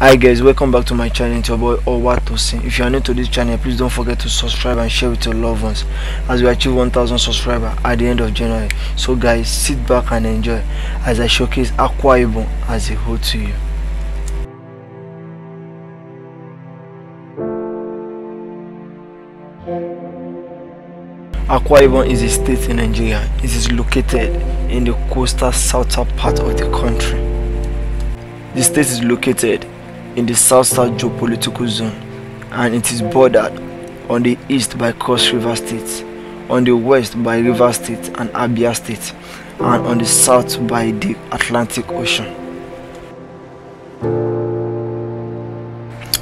Hi guys, welcome back to my channel. It's your boy Owatosin. If you are new to this channel, please don't forget to subscribe and share with your loved ones as we achieve 1000 subscribers at the end of January. So guys, sit back and enjoy as I showcase Akwa Ibom as a whole to you. Akwa Ibom is a state in Nigeria. It is located in the coastal southern part of the country. The state is located in the south-south geopolitical zone, and it is bordered on the east by Cross River State, on the west by Rivers State and Abia State, and on the south by the Atlantic Ocean.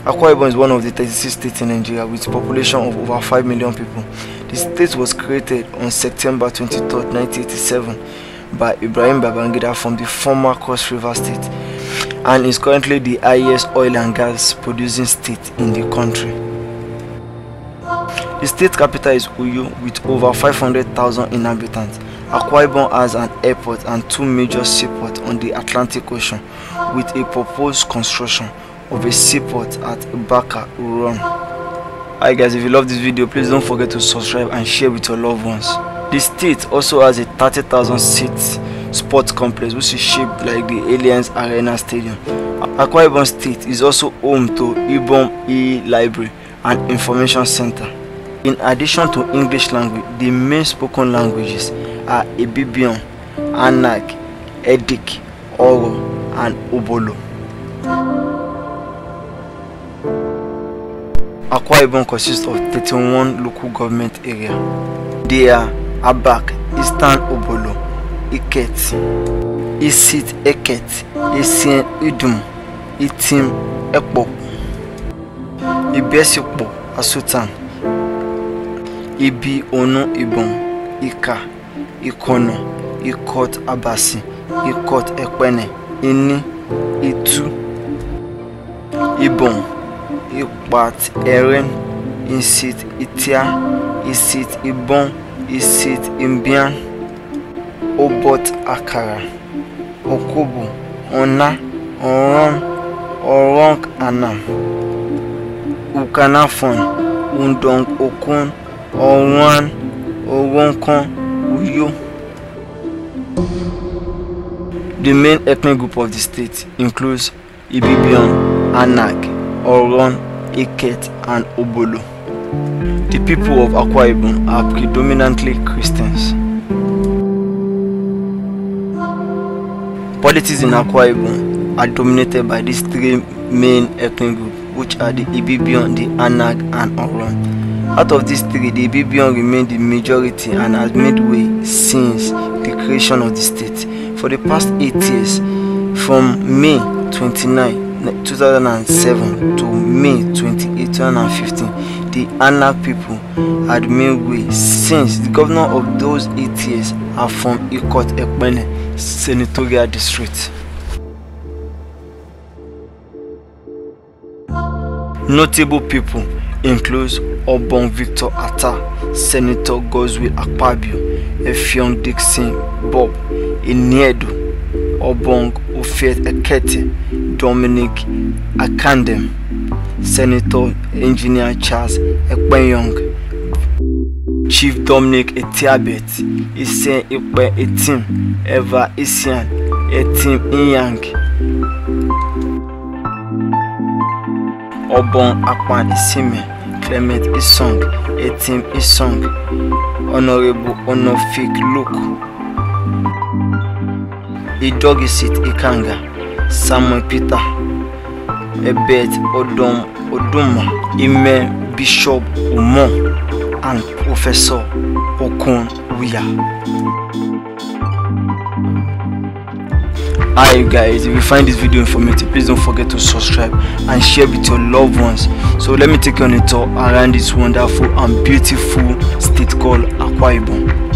Akwa Ibom is one of the 36 states in Nigeria with a population of over 5 million people. The state was created on September 23, 1987 by Ibrahim Babangida from the former Cross River State, and is currently the highest oil and gas producing state in the country. The state capital is Uyo with over 500,000 inhabitants. Akwa Ibom has an airport and two major seaports on the Atlantic Ocean, with a proposed construction of a seaport at Baka Uron. Hi guys, if you love this video, please don't forget to subscribe and share with your loved ones. The state also has a 30,000 seat sports complex which is shaped like the Alliance Arena Stadium. Akwa Ibom State is also home to Ibom E-Library and Information Center. In addition to English language, the main spoken languages are Ibibio, Anak, Edik, Oro, and Obolo. Akwa Ibom consists of 31 local government areas. They are Abak, Eastern Obolo, Iket, Isit Eket, Isien Idum, Itim Ekpo, Ibesikpo Asutan, Ibi Ono Ibom, Ika, Ikono, Ikot Abasi, Ikot Ekpene, Ini, Itu, Ibom, Ikpat Eren, Isit Itia, Isit Ibom, Isit Imbian, Obot Akara, Okobo, Ona, Oron, Oronk Anam, Ukanafon, Undong Okun, Oran, Oronkon, Uyo. The main ethnic group of the state includes Ibibian, Anak, Oron, Iket, and Obolo. The people of Akwa Ibom are predominantly Christians. Politics in Akwa Ibom are dominated by these three main ethnic groups, which are the Ibibian, the Anak, and Oron. Out of these three, the Ibibian remain the majority and has made way since the creation of the state. For the past 8 years, from May 29, 2007 to May 28, 2015, the Anak people had made way since the governor of those 8 years are from Ikot Ekpene Senatorial District. Notable people include Obong Victor Atta, Senator Godswill Akpabio, Effiong Dixon Bob, Iniedu, Obong Ofiet Ekete, Dominic Akandem, Senator Engineer Charles Ekpenyong, Chief Dominic Etiabet, Isen Ikpe Etim, Eva Isian, Etim Inyang, Obong Akpan Isime, Clement Isong, Etim Isong, Honorable Onofik Luke, Idogisit Ikanga, Samuel Peter, Ebet Oduma, Ime Bishop Umo, and Professor Okon Uya. Hi guys, if you find this video informative, please don't forget to subscribe and share with your loved ones. So let me take you on a tour around this wonderful and beautiful state called Akwa Ibom.